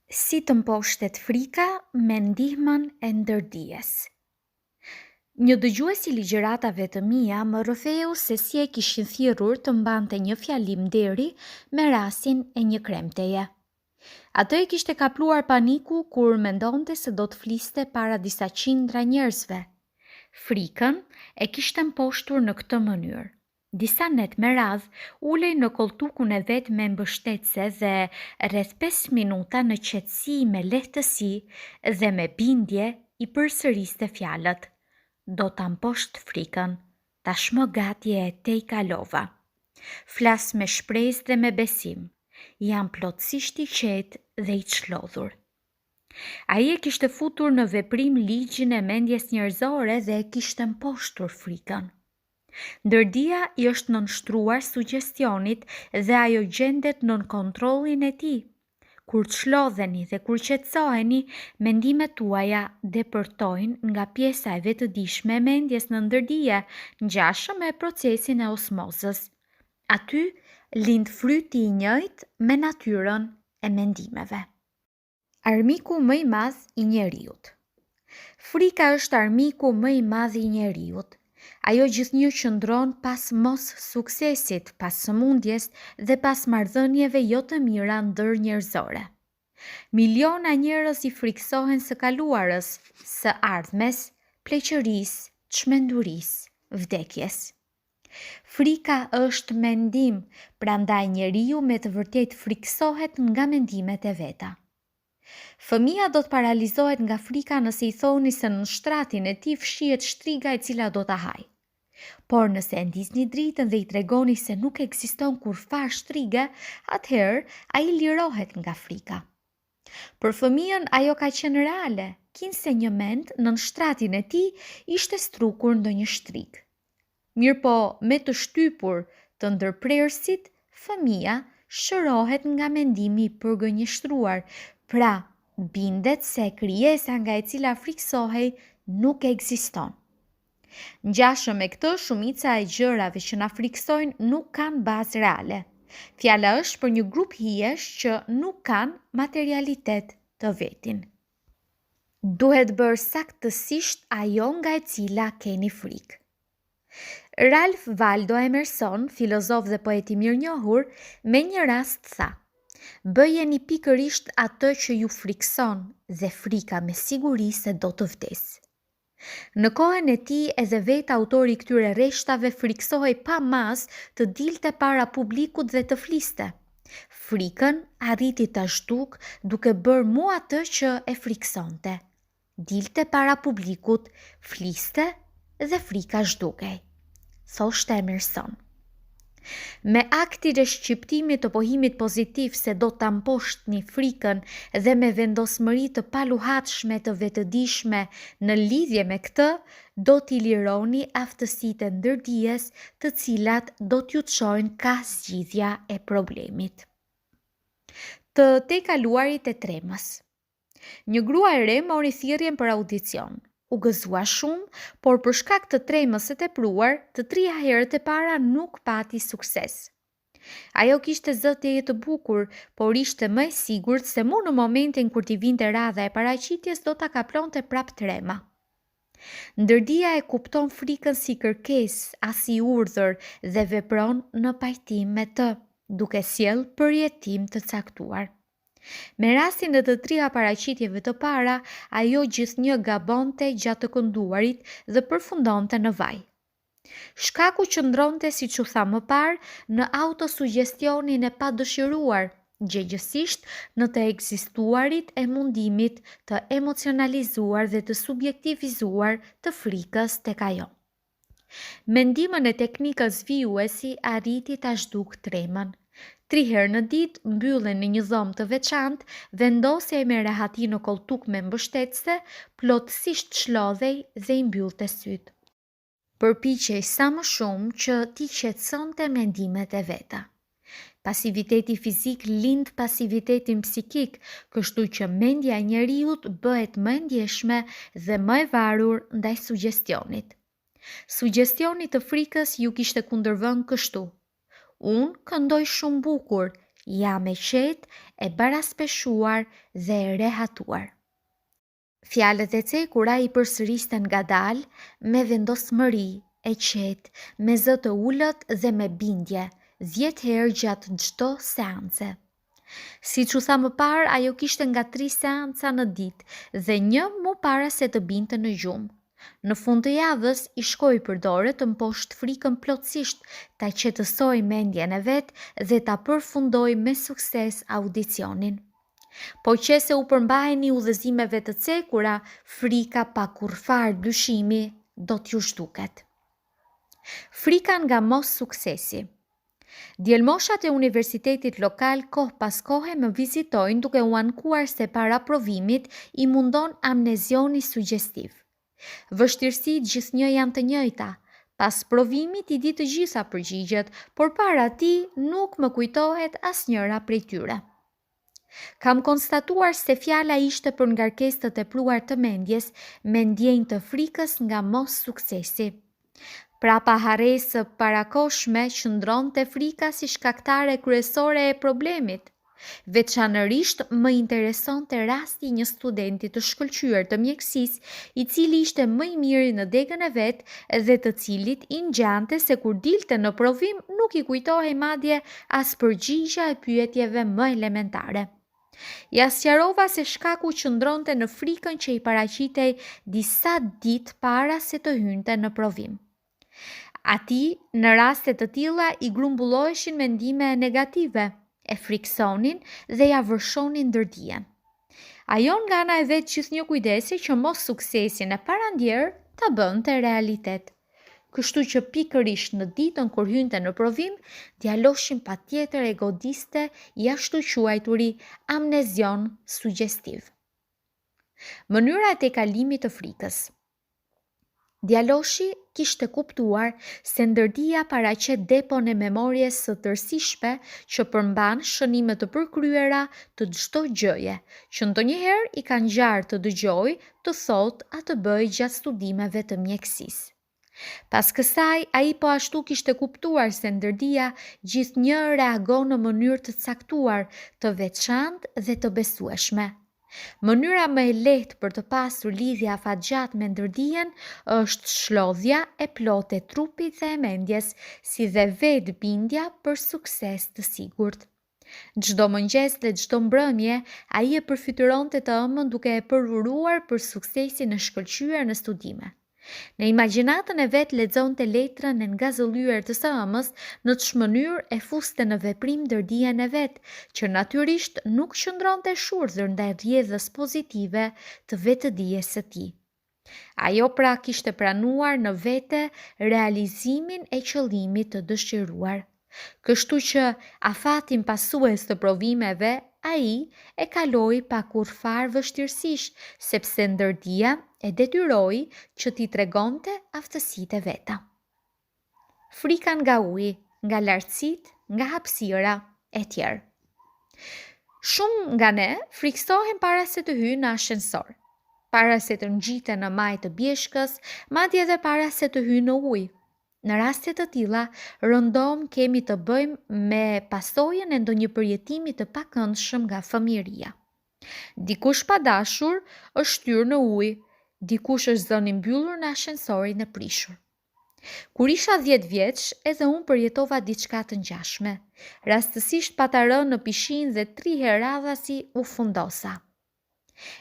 Si të mposhtet frika me ndihmën e ndërdijes. Një dëgjues i ligjëratave të mia më rrëfeu se si e kishin thirrur të mbante një fjalim deri me rastin e një kremteje. Atë e kishte kapluar paniku kur mendonte se do të fliste para disa qindra njerëzve. Frikën e kishte mposhtur në këtë mënyrë. Disa net me radh ulej në koltukun e vet me mbështetse dhe rreth 5 minuta në qetësi me lehtësi dhe me bindje i përsëriste fjalët. Do ta mposht frikën, tashmë gati e te i kalova. Flas me shpresë dhe me besim, jam plotësisht i qetë dhe i çlodhur. Ai e kishte futur në veprim ligjin e mendjes njerëzore dhe e kishte mposhtur frikën. Ndërdia i është nënshtruar sugjestionit dhe ajo gjendet nën kontrollin e tij. Kur çlodheni dhe kur qetësoheni, mendimet tuaja depërtojnë nga pjesa e vetëdijshme e mendjes në ndërdije, ngjashëm me procesin e osmozës. Aty lind fryti i njëjtë me natyrën e mendimeve. Armiku më i madh i njeriut. Frika është armiku më i madh i njeriut. Ajo gjithnjë qëndron pas mos suksesit, pas sëmundjes dhe pas marrëdhënieve jo të mira ndërnjerëzore. Miliona njerëz i friksohen së kaluarës, së ardhmes, pleqërisë, çmendurisë, vdekjes. Frika është mendim, prandaj njeriu me të vërtetë friksohet nga mendimet e veta. Fëmia do të paralizohet nga frika nëse i thoni se në shtratin e tij fshihet shtriga e cila do ta hajë. Por nëse e ndisni dritën dhe i tregoni se nuk ekziston kurfar shtrige, atëherë ai lirohet nga frika. Për fëmijën ajo ka qenë reale, kinse një mend në shtratin e tij ishte strukur ndonjë shtrig. Mirëpo me të shtypur të ndërprerësit, fëmia shërohet nga mendimi i përgënjeshtruar, pra bindet se krijesa nga e cila friksohej nuk ekziston. Ngjashëm me këtë, shumica e gjërave që na friksojnë nuk kanë bazë reale. Fjala është për një grup hijesh që nuk kanë materialitet të vetin. Duhet bërë saktësisht ajo nga e cila keni frikë. Ralph Waldo Emerson, filozof dhe poet i mirënjohur, me një rast tha: bëjeni pikërisht atë që ju frikson dhe frika me siguri se do të vdesë. Në kohën e tij edhe vetë autori i këtyre rreshtave friksohej pa mas të dilte para publikut dhe të fliste. Frikën arriti ta zhduk duke bërë mua atë që e friksonte. Dilte para publikut, fliste dhe frika zhdukej, thoshte Emerson. Me aktin e shqiptimit të pohimit pozitiv se do ta mposhtni frikën dhe me vendosmëri të paluhatshme të vetëdijshme në lidhje me këtë, do t'i lironi aftësitë e ndërdijes të cilat do t'ju çojnë ka zgjidhja e problemit. Të tejkaluarit e tremës. Një grua e re mori thirrjen për audicion. U gëzua shumë, por për shkak të tremës së tepruar, të 3 herët e para nuk pati sukses. Ajo kishte zë të jetë bukur, por ishte më e sigurt se mu në momentin kur t'i vinte radha e paraqitjes do ta kaplonte prap trema. Ndërdia e kupton frikën si kërkesë, as si urdhër dhe vepron në pajtim me të, duke sjellë përjetim të caktuar. Me rastin e të 3 paraqitjeve të para, ajo gjithnjë gabonte gjatë të kënduarit dhe përfundonte në vaj. Shkaku qëndronte, siç u tha më parë, në autosugjestionin e padëshiruar, gjegjesisht në të ekzistuarit e mundimit të emocionalizuar dhe të subjektivizuar të frikës tek ajo. Me ndihmën e teknikës vijuesi arriti ta zhduk tremën. 3 herë në ditë, mbyllen në një dhomë të veçantë, vendosej me rehati në koltuk me mbështetëse, plotësisht çlodhej dhe i mbyllte sytë. Përpiqej sa më shumë që t'i qetësonte mendimet e veta. Pasiviteti fizik lind pasivitetin psikik, kështu që mendja e njeriut bëhet më e ndjeshme dhe më e varur ndaj sugjestionit. Sugjestioni të frikës ju kishte kundërvënë kështu: unë këndoj shumë bukur, Jam e qetë, e baraspeshuar dhe e rehatuar. Fjalët e cekura i përsëristen ngadalë, me vendosmëri, e qetë, me zë të ullët dhe me bindje, 10 herë gjatë çdo seance. Siç u tha më parë, ajo kishte nga 3 seanca në ditë dhe 1 më para se të binte në gjumë. Në fund të javës i shkoi për dore të mposhtë frikën plotësisht, ta qetësoj mendjen e vet dhe ta përfundoj me sukses audicionin. Po që se u përmbaheni udhëzimeve të cekura, frika pa kurfar dyshimi do t'ju zhduket. Frika nga mos suksesi. Djelmoshat e universitetit lokal kohë pas kohe më vizitojnë duke u ankuar se para provimit i mundon amnezioni sugjestiv. Vështirësit gjithnjë janë të njëjta. Pas provimit i di të gjitha përgjigjet, por para ti nuk më kujtohet asnjëra prej tyre. Kam konstatuar se fjala ishte për ngarkesë të tepruar të mendjes me ndjenjë të frikës nga mos suksesi. Prapa harresë parakoshme qëndronte frika si shkaktare kryesore e problemit. Veçanërisht më interesonte rasti një studenti të shkëlqyer të mjekësisë, i cili ishte më i miri në degën e vet dhe të cilit i ngjante se kur dilte në provim nuk i kujtohej madje as përgjigja e pyetjeve më elementare. Ja sqarova se shkaku qëndronte në frikën që i paraqitej disa ditë para se të hynte në provim. Ati, në raste të tilla, i grumbulloheshin mendime negative, e friksonin dhe ja vërshonin ndërdijen. Ajo nga ana e vet gjithnjë kujdesi që mos suksesin e parandjerë ta bënte realitet. Kështu që pikërisht në ditën kur hynte në provim, djaloshin patjetër e godiste jashtu quajturi amnezion sugjestiv. Mënyra e tejkalimit të frikës. Djaloshi kishte kuptuar se ndërdia paraqet depon e memorjes së tërësishme që përmban shënime të përkryera të çdo gjëje, që ndonjëherë i ka ngjarë të dëgjojë, të thotë a të bëjë gjatë studimeve të mjekësisë. Pas kësaj, ai po ashtu kishte kuptuar se ndërdia gjithnjë reagon në mënyrë të caktuar, të veçantë dhe të besueshme. Mënyra më e lehtë për të pasur lidhje afatgjatë me ndërdijen është shlodhja e plotë e trupit dhe e mendjes, si dhe vetë bindja për sukses të sigurt. Çdo mëngjes dhe çdo mbrëmje, ai e përfituronte të ëmën duke e përuruar për suksesin e shkëlqyer në studime. Në imagjinatën e vet lexonte letrën e ngazëllyer të së ëmës, në çmënyrë e fuste në veprim ndërdijen e vet, që natyrisht nuk qëndronte shurdhër ndaj rrjedhës pozitive të vetëdijes së tij. Ajo pra kishte pranuar në vete realizimin e qëllimit të dëshiruar. Kështu që afatin pasues të provimeve, ai e kaloi pa kurfar vështirësish, sepse ndërdia e detyroi që t'i tregonte aftësitë e veta. Frika nga uji, nga lartësitë, nga hapësira e tjerë. Shumë nga ne friksohen para se të hyjnë në ashensor, para se të ngjiten në majë të bjeshkës, madje edhe para se të hyjnë në ujë. Në raste të tilla, rëndom kemi të bëjmë me pasojën e ndonjë përjetimi të pakëndshëm nga fëmijëria. Dikush pa dashur është shtyr në ujë, dikush është zënë i mbyllur në ashensorin e prishur. Kur isha 10 vjeç, edhe unë përjetova diçka të ngjashme. Rastësisht pata rënë në pishinë dhe 3 herë radhasi u fundosa.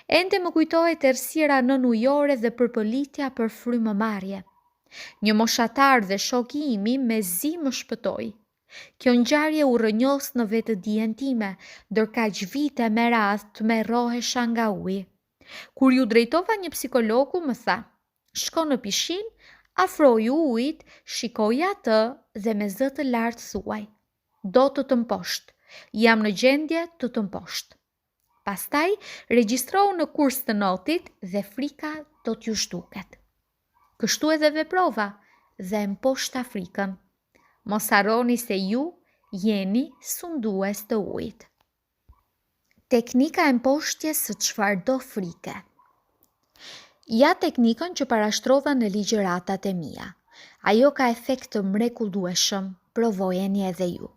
Ende më kujtohet errësira nënujore dhe përpëlitja për frymëmarrje. Një moshatar dhe shoku imi me zi më shpëtoi. Kjo ngjarje u rrënjos në vetëdijen time, ndërkaq vite me radhë të merrohesha nga uji. Kur ju drejtova një psikologu më tha: "Shko në pishinë, afroju ujit, shikoja atë dhe me zë të lartë thuaj: do të mposhtë, jam në gjendje të mposhtë." Pastaj regjistrohu në kurs të notit dhe frika do t'ju zhduket. Kështu edhe veprova dhe mposhta frikën. Mos harroni se ju jeni sundues të ujit. Teknika e mposhtjes së çfarëdo frike. Ja teknikën që parashtrova në ligjëratat e mia. Ajo ka efekt të mrekullueshëm, provojeni edhe ju.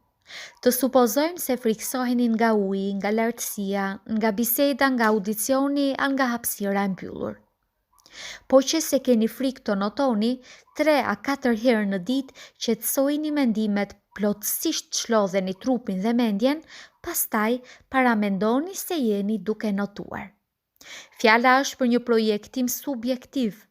Të supozojmë se friksoheni nga uji, nga lartësia, nga biseda, nga audicioni, nga hapësira e mbyllur. Po që se keni frikë të notoni, 3 a 4 herë në ditë qetësojini mendimet, plotësisht çlodheni trupin dhe mendjen, pastaj paramendoni se jeni duke notuar. Fjala është për një projektim subjektiv.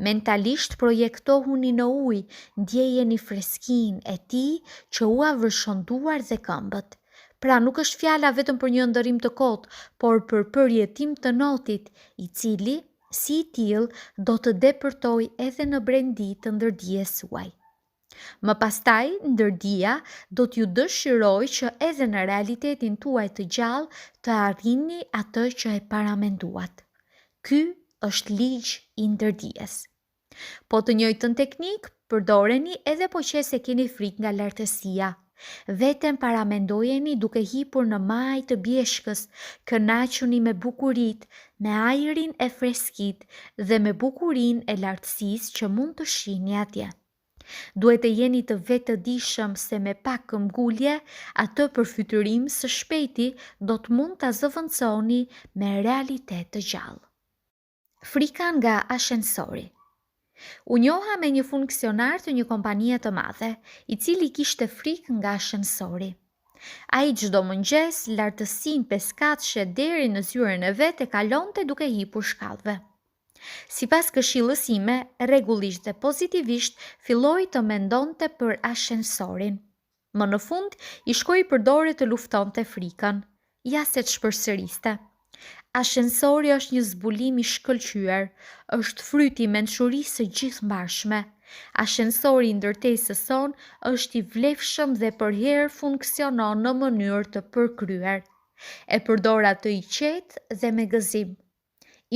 Mentalisht projektohuni në ujë, ndjejeni freskinë e tij që u avërshon duar dhe këmbët. Pra nuk është fjala vetëm për një ndërim të kotë, por për përjetim të notit, i cili si i tillë do të depërtoj edhe në brendi të ndërdijes suaj. Më pastaj, ndërdia do t'ju dëshiroj që edhe në realitetin tuaj të gjallë të arrini atë që e paramenduat. Ky është ligj i ndërdijes. Po të njëjtën teknik përdoreni edhe po që se keni frikë nga lartësia. Veten paramendojeni duke hipur në majë të bjeshkës, kënaquni me bukuritë, me ajrin e freskit dhe me bukurinë e lartësisë që mund të shihni atje. Duhet të jeni të vetëdijshëm se me pak këmbgulje, atë përfytyrim së shpejti do të mund ta zëvendësoni me realitet të gjallë. Frika nga ashensori. U njoha me një funksionar të një kompanie të madhe, i cili kishte frikë nga ashensori. Ai çdo mëngjes lartësinë peskatshe deri në zyrën e vet e kalonte duke hipur shkallëve. Sipas këshillës ime, rregullisht dhe pozitivisht filloi të mendonte për ashensorin. Më në fund i shkoi përdore të luftonte frikën, ja se të shpërsëriste. Ashensori është një zbulim i shkëlqyer, është fryti i mençurisë së gjithëmbarshme. Ashensori i ndërtesës son është i vlefshëm dhe përherë funksionon në mënyrë të përkryer. E përdor atë i qetë dhe me gëzim.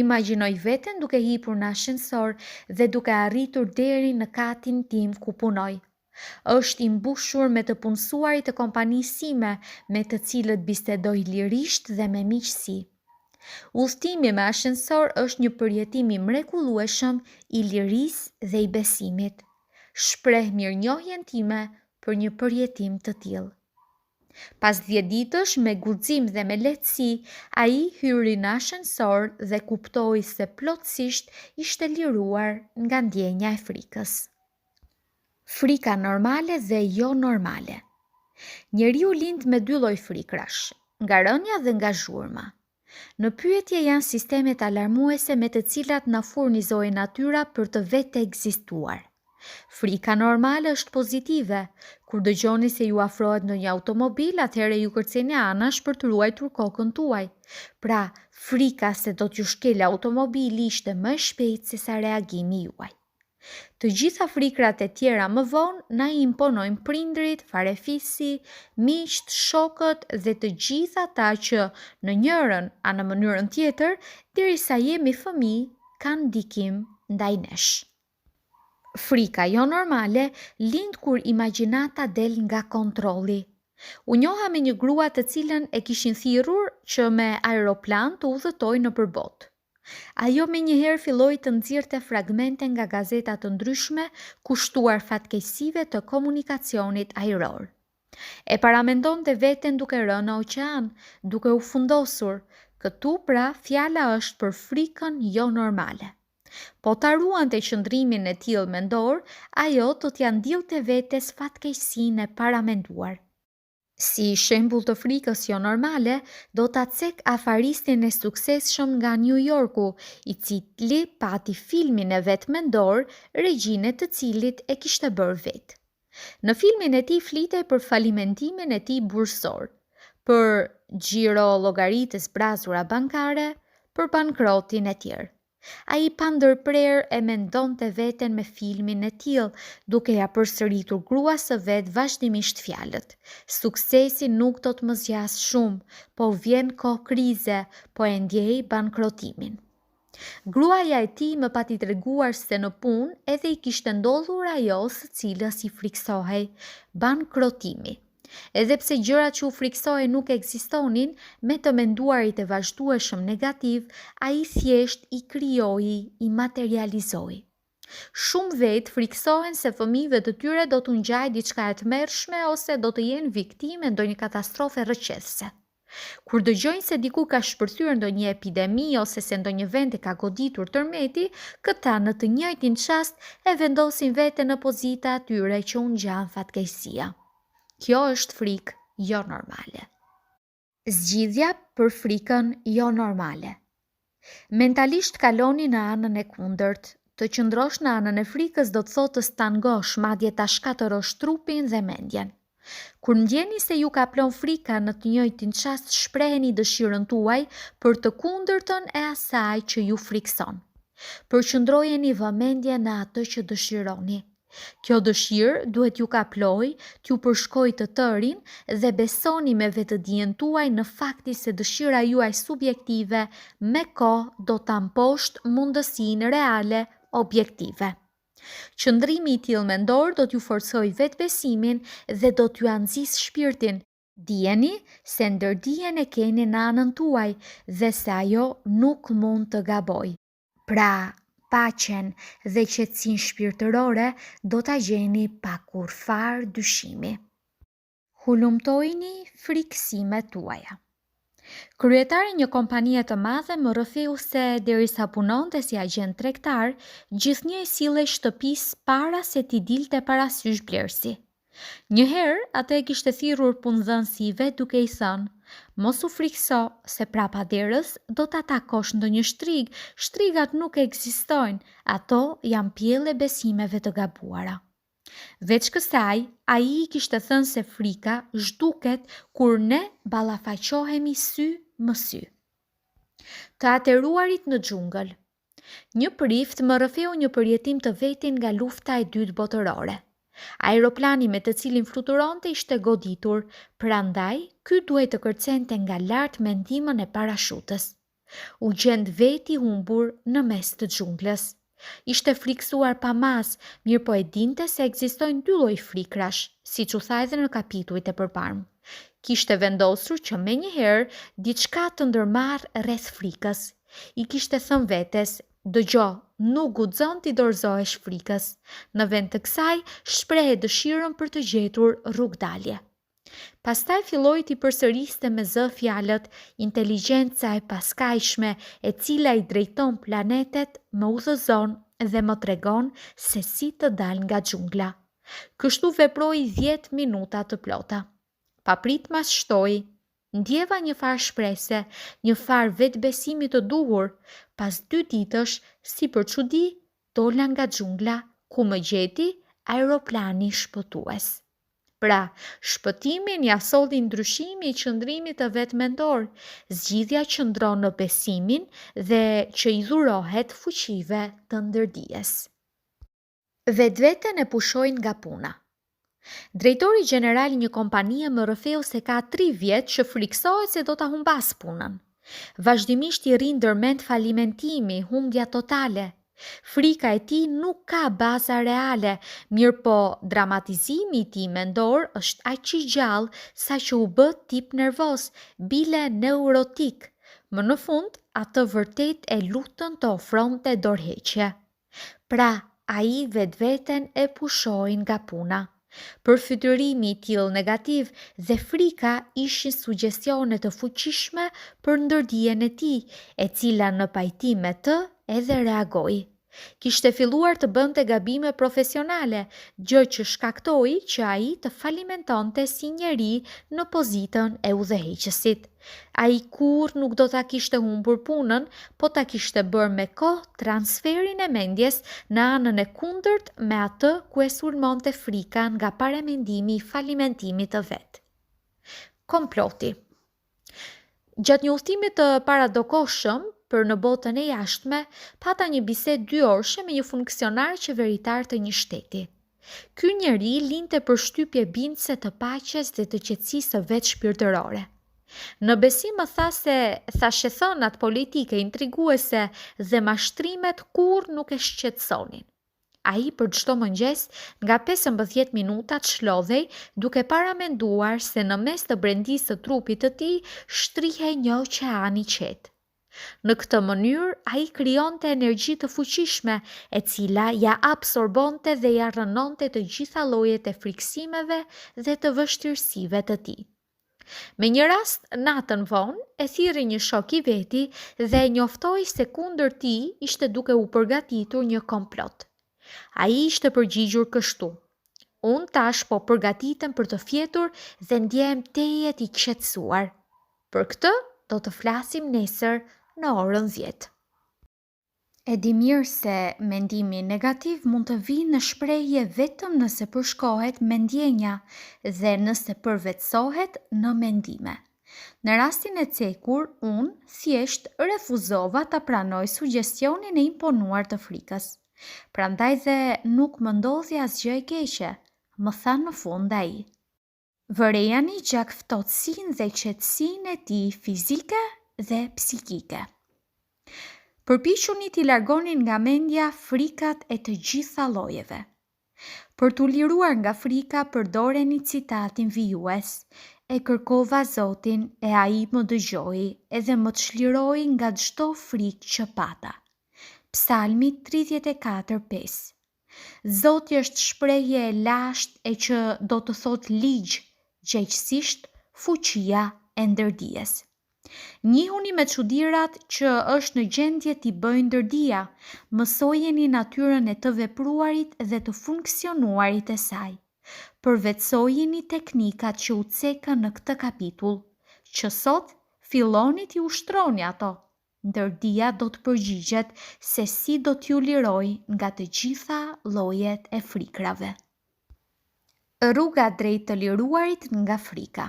Imagjinoj veten duke hipur në ashensor dhe duke arritur deri në katin tim ku punoj. Është i mbushur me të punësuarit të kompanisë sime, me të cilët bisedoj lirisht dhe me miqësi. Udhëtimi me ashensor është një përjetim i mrekullueshëm i lirisë dhe i besimit. Shpreh mirënjohjen time për një përjetim të tillë. Pas 10 ditësh, me guxim dhe me lehtësi, ai hyri në ashensor dhe kuptoi se plotësisht ishte liruar nga ndjenja e frikës. Frika normale dhe jo normale. Njeriu lind me 2 lloj frikrash, nga rënja dhe nga zhurma. Në pyetje janë sistemet alarmuese me të cilat na furnizoi natyra për të vetë ekzistuar. Frika normale është pozitive. Kur dëgjoni se ju afrohet ndonjë automobil, atëherë ju kërceni anash për të ruajtur kokën tuaj. Pra, frika se do t'ju shkelë automobili ishte më shpejt se sa reagimi juaj. Të gjitha frikrat e tjera më vonë na i imponojnë prindrit, farefisi, miqt, shokët dhe të gjitha ata që në njërin a në mënyrën tjetër, derisa jemi fëmijë, kanë ndikim ndaj nesh. Frika jo normale lind kur imagjinata del nga kontrolli. U njoha me një grua të cilën e kishin thirrur që me aeroplan të udhëtojë nëpër botë. Ajo me njëherë filloi të nxirrte fragmente nga gazeta të ndryshme kushtuar fatkeqësive të komunikacionit ajror. E paramendonte veten duke rënë në oqean, duke u fundosur. Këtu pra fjala është për frikën jo normale. Po ta ruante qëndrimin e tillë mendor, ajo do t'ia ndillte vetes fatkeqësinë e paramenduar. Si shembull të frikës jo normale, do ta cek afaristin e suksesshëm nga New Yorku, i cili pati filmin e vet mendor, regjinë të cilit e kishte bërë vet. Në filmin e tij flitej për falimentimin e tij bursor, për xhiro llogaritë zbrazura bankare, për bankrotin e tjerë. Ai pa ndërprerë e mendonte veten me filmin e tillë, duke ja përsëritur gruas së vet vazhdimisht fjalët. Suksesi nuk do të më zgjas shumë, po vjen kohë krize, po e ndjej bankrotimin. Gruaja e tij më pati treguar se në punë edhe i kishte ndodhur ajo së cilës i friksohej, bankrotimi. Edhe pse gjërat që u friksohej nuk ekzistonin, me të menduarit e vazhdueshëm negativ, ai thjesht i krijoi, i materializoi. Shumë vetë friksohen se fëmijëve të tyre do t'u ngjajë diçka e tmerrshme ose do të jenë viktimë ndonjë katastrofe rrëqetëse. Kur dëgjojnë se diku ka shpërthyer ndonjë epidemi ose se ndonjë vend e ka goditur tërmeti, këta në të njëjtin çast e vendosin veten në pozita atyre që u ngjan fatkeqësia. Kjo është frikë jo normale. Zgjidhja për frikën jo normale. Mentalisht kaloni në anën e kundërt. Të qëndrosh në anën e frikës do të thotë të stangosh, madje ta shkatërosh trupin dhe mendjen. Kur ndjeni se ju ka plon frika, në të njëjtin çast shpreheni dëshirën tuaj për të kundërtën e asaj që ju frikson. Përqëndrojeni vëmendje në atë që dëshironi. Kjo dëshirë duhet ju kaploj, t'ju përshkoj të tërin dhe besoni me vetëdijen tuaj në fakti se dëshira juaj subjektive me kohë do ta mposht mundësinë reale objektive. Qëndrimi i tillë mendor do t'ju forcoj vetbesimin dhe do t'ju anëzis shpirtin. Dijeni se ndërdijen e keni në anën tuaj dhe se ajo nuk mund të gaboj. Pra, paqen dhe qetësinë shpirtërore do ta gjeni pa kurfar dyshimi. Hulumtojini frikësimet tuaja. Kryetari një kompanie të madhe më rrëfiu se derisa punonte si agent tregtar, gjithnjë i sillej shtëpisë para se t'i dilte parasysh blersi. Njëherë atë e kishte thirrur punëdhënësi i vet duke i thënë: "Mos u frikso se prapa derës do ta takosh ndonjë shtrig, shtrigat nuk ekzistojnë, ato janë pjellë e besimeve të gabuara." Veç kësaj, ai i kishte thënë se frika zhduket kur ne ballafaqohemi sy më sy. Të ateruarit në xhungël. Një prift më rrëfeu një përjetim të vetin nga lufta e dytë botërore. Aeroplani me të cilin fluturonte ishte goditur, prandaj ky duhej të kërcente nga lart me ndihmën e parashutës. U gjend veti humbur në mes të xhunglës. Ishte friksuar pa mas, mirë po e dinte se ekzistojnë dy lloj frikrash, siç u tha edhe në kapitujt e përparme. Kishte vendosur që menjëherë diçka të ndërmarr rreth frikës. I kishte thënë vetes: "Dëgjo, nuk guxon t'i dorëzohesh frikës." Në vend të kësaj, shprehe dëshirën për të gjetur rrugdalje. Pastaj filloi t'i përsëriste me zë fjalët: "Inteligjenca e paskajshme e cila i drejton planetet më udhëzon dhe më tregon se si të dal nga xhungla." Kështu veproi 10 minuta të plota. Paprit mas shtoi, ndjeva një farë shprese, një farë vetbesimi të duhur. Pas 2 ditësh, si për çudi, dola nga xhungla ku më gjeti aeroplani shpëtues. Pra, shpëtimin ja solli ndryshimi i qëndrimit të vet mendor. Zgjidhja qëndron në besimin dhe që i dhurohet fuqive të ndërdijes. Vetveten e pushojnë nga puna. Drejtori gjeneral i një kompanie më rrëfeu se ka 3 vjet që friksohet se do ta humbas punën. Vazhdimisht i rri ndërmend falimentimi, humbja totale. Frika e tij nuk ka baza reale, mirë po dramatizimi i tij mendor është aq i gjallë sa që u bë tip nervoz, bile neurotik. Më në fund, atë vërtet e lutën të ofronte dorëheqje. Pra, ai vetveten e pushoi nga puna. Përfytyrimi i tillë negativ dhe frika ishin sugjestione të fuqishme për ndërdijen e tij, e cila në pajtim me të edhe reagoi. Kishte filluar të bënte gabime profesionale, gjë që shkaktoi që ai të falimentonte si njeri në pozitën e udhëheqësit. Ai kurrë nuk do ta kishte humbur punën, po ta kishte bërë me kohë transferin e mendjes në anën e kundërt me atë ku e sulmonte frika nga paramendimi i falimentimit të vet. Komploti. Gjatë një udhëtimi të paradokoshëm për në botën e jashtme, pata një bisedë 2 orëshe me një funksionar qeveritar të një shteti. Ky njeri linte përshtypje bindëse të paqes dhe të qetësisë së vet shpirtërore. Në besim më tha se thashe thënat politike intriguese dhe mashtrimet kurrë nuk e shqetësonin. Ai për çdo mëngjes nga 15 minutat shlodhej duke paramenduar se në mes të brendisë të trupit të tij shtrihej një oqean i qetë. Në këtë mënyrë, ai krijonte energji të fuqishme, e cila ja absorbonte dhe ja rrënonte të gjitha llojet e frikësimeve dhe të vështirësive të tij. Me një rast, natën vonë, e thirrri një shok i veti dhe e njoftoi se kundër tij ishte duke u përgatitur një komplot. Ai ishte përgjigjur kështu: "Unë tash po përgatitem për të fjetur dhe ndjehem tejet i qetësuar. Për këtë do të flasim nesër në orën 10." E di mirë se mendimi negativ mund të vijë në shprehje vetëm nëse përshkohet me ndjenja dhe nëse përvetësohet në mendime. Në rastin e cekur, unë thjesht refuzova ta pranoj sugjestionin e imponuar të frikës. Prandaj dhe nuk më ndodhi asgjë e keqe, më tha në fund ai. Vërejani gjak ftohtësinë dhe qetësinë e tij fizike dhe psikike. Përpiquni t'i largoni nga mendja frikat e të gjitha llojeve. Për t'u liruar nga frika, përdoreni citatin vijues: "E kërkova Zotin e ai më dëgjoi edhe më çliroi nga çdo frikë që pata." Psalmi 34:5. Zoti është shprehje e lashtë e që do të thot ligj, gjegjësisht fuqia e ndërdijes. Njihuni me çudirat që është në gjendje t'i bëjë ndërdia, mësojeni natyrën e të vepruarit dhe të funksionuarit e saj. Përvetësojeni teknikat që u cekën në këtë kapitull, që sot filloni t'i ushtroni ato. Ndërdia do të përgjigjet se si do t'ju liroj nga të gjitha llojet e frikrave. Rruga drejt të liruarit nga frika.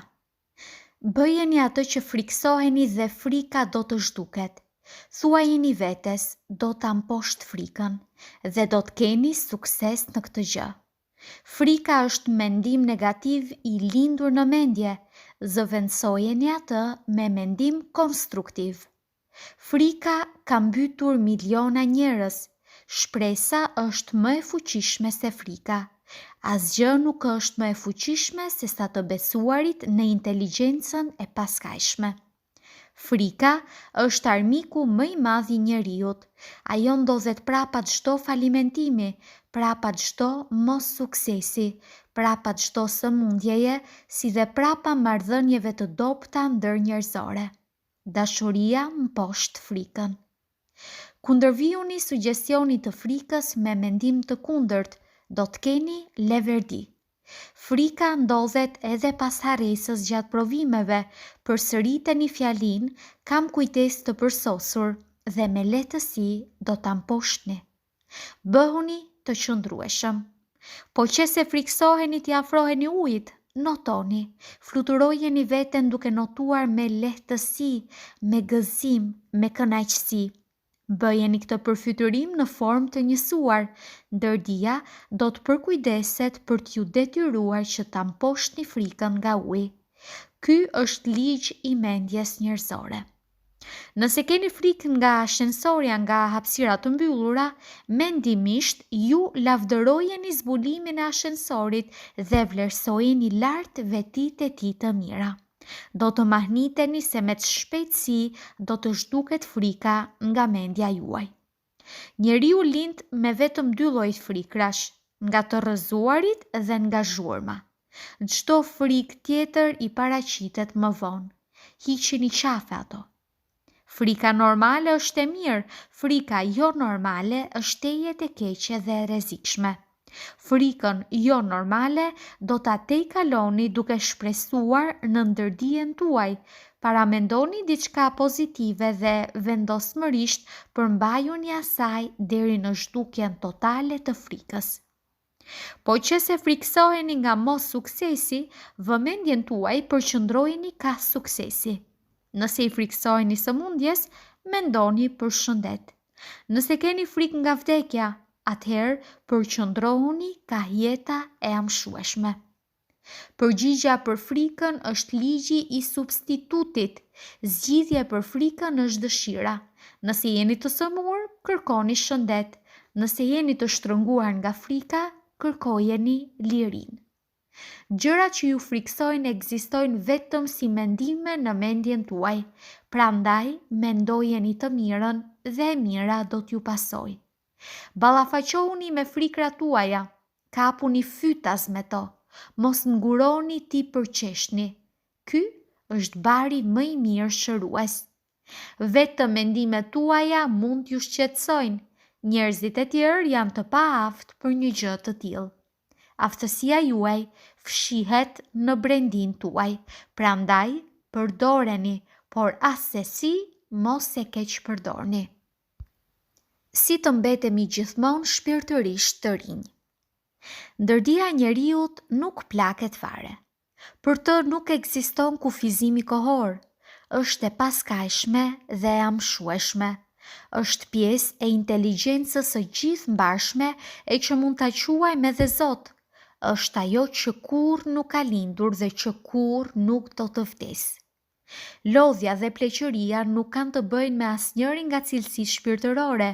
Bëjeni atë që friksoheni dhe frika do të zhduket. Thuajini vetes, do ta mposht frikën dhe do të keni sukses në këtë gjë. Frika është mendim negativ i lindur në mendje, zëvendësojeni atë me mendim konstruktiv. Frika ka mbytur miliona njerëz. Shpresa është më e fuqishme se frika. Asgjë nuk është më e fuqishme se sa të besuarit në inteligjencën e paskajshme. Frika është armiku më i madh i njeriut. Ajo ndodhet prapa çdo falimentimi, prapa çdo mos suksesi, prapa çdo sëmundjeje, si dhe prapa marrëdhënieve të dobta ndërnjerëzore. Dashuria mposht frikën. Kundërvijuni sugjestionit të frikës me mendim të kundërt, do të keni leverdi. Frika ndodhet edhe pas harresës gjatë provimeve, përsëriteni fjalinë "kam kujtesë të përsosur" dhe me lehtësi do ta mposhtni. Bëhuni të qëndrueshëm. Po që se friksoheni t'i afroheni ujit, notoni, fluturojeni veten duke notuar me lehtësi, me gëzim, me kënaqësi. Bëjeni këtë përfytyrim në formë të njësuar, ndërdia do të përkujdeset për t'ju detyruar që ta mposhtni frikën nga uji. Ky është ligj i mendjes njerëzore. Nëse keni frikë nga ashensorja, nga hapësira të mbyllura, mendimisht ju lavdërojeni zbulimin e ashensorit dhe vlerësojeni lart vetitë e tij të mira. Do të mahniteni se me të shpejtësi do të zhduket frika nga mendja juaj. Njeriu lind me vetëm 2 lloj frikrash, nga të rrëzuarit dhe nga zhurma. Çdo frikë tjetër i paraqitet më vonë. Hiqini qafe ato. Frika normale është e mirë, frika jo normale është tejet e keqe dhe e rrezikshme. Frikën jo normale do ta tejkaloni duke shpresuar në ndërdijen tuaj. Paramendoni diçka pozitive dhe vendosmërisht përmbajuni asaj deri në zhdukjen totale të frikës. Po që se friksoheni nga mos suksesi, vëmendjen tuaj përqëndrojeni ka suksesi. Nëse i friksoheni sëmundjes, mendoni për shëndet. Nëse keni frikë nga vdekja, atëherë përqëndrohuni ka jeta e amshueshme. Përgjigja për frikën është ligji i substitutit. Zgjidhja për frikën është dëshira. Nëse jeni të sëmur, kërkoni shëndet. Nëse jeni të shtrënguar nga frika, kërkojeni lirinë. Gjërat që ju friksojnë ekzistojnë vetëm si mendime në mendjen tuaj. Prandaj, mendojeni të mirën dhe e mira do t'ju pasoj. Ballafaqohuni me frikrat tuaja, kapuni fytas me to, mos nguroni ti përqeshni. Ky është bari më i mirë shërues. Vetëm mendimet tuaja mund t'ju shqetësojnë. Njerëzit e tjerë janë të paaftë për një gjë të tillë. Aftësia juaj fshihet në brendin tuaj, prandaj përdoreni, por asesi mos e keq përdorni. Si të mbetemi gjithmonë shpirtërisht të rinj. Ndërdia e njeriut nuk plaket fare. Për të nuk ekziston kufizimi kohor, është e paskajshme dhe e amshueshme. Është pjesë e inteligjencës së gjithëmbarshme e që mund ta quajmë edhe Zot. Është ajo që kurrë nuk ka lindur dhe që kurrë nuk do të vdesë. Lodhja dhe pleqëria nuk kanë të bëjnë me asnjërin nga cilësitë shpirtërore.